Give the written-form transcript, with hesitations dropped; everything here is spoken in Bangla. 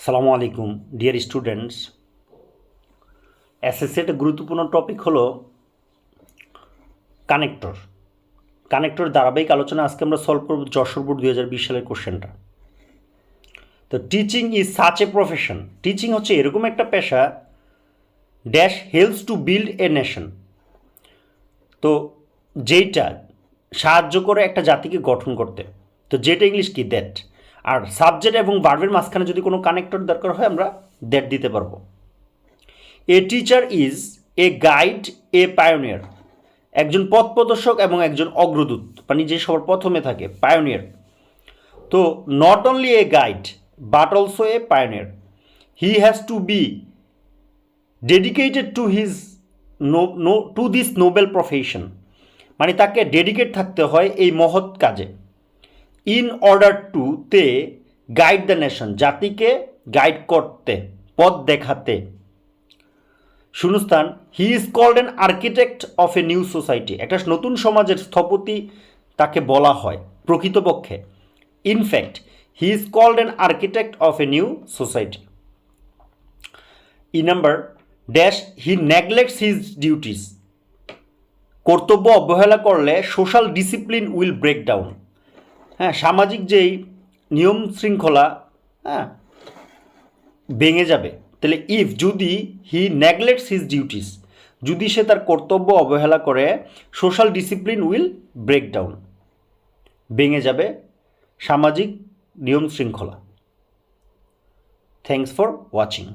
আসসালামু আলাইকুম ডিয়ার স্টুডেন্টস। এসএসসি একটা গুরুত্বপূর্ণ টপিক হলো কানেক্টর। কানেক্টর ধারাবাহিক আলোচনা আজকে আমরা সলভ করব যশোর বোর্ড 2020 সালের কোশ্চেনটা। তো teaching is such a profession, teaching হচ্ছে এরকম একটা পেশা dash helps to build a nation, তো যেইটা সাহায্য করে একটা জাতিকে গঠন করতে। তো যেটা ইংলিশ কি দ্যাট, আর সাবজেক্ট এবং ভার্বের মাঝখানে যদি কোনো কানেক্টর দরকার হয় আমরা দ্যাট দিতে পারবো। A teacher is a guide A pioneer, একজন পথ প্রদর্শক এবং একজন অগ্রদূত, মানে যে সবার প্রথমে থাকে পায়োনিয়ার। তো not only a guide but also a pioneer, he has to be dedicated to his to this noble profession, মানে তাকে ডেডিকেট থাকতে হয় এই মহৎ কাজে। ইন অর্ডার টু তে গাইড দ্য নেশন, জাতিকে গাইড করতে, পথ দেখাতে। শূন্যস্থান, he is called an architect of a new society, একটা নতুন সমাজের স্থপতি তাকে বলা হয় প্রকৃতপক্ষে। In fact he is called an architect of a new society. Number dash he neglects his duties, কর্তব্য অবহেলা করলে social discipline will break down, হ্যাঁ সামাজিক যেই নিয়ম শৃঙ্খলা হ্যাঁ ভেঙে যাবে। তাহলে ইফ যদি হি নেগলেক্টস হিজ ডিউটিস, যদি সে তার কর্তব্য অবহেলা করে, social discipline will break down, ভেঙে যাবে সামাজিক নিয়ম শৃঙ্খলা। Thanks for watching.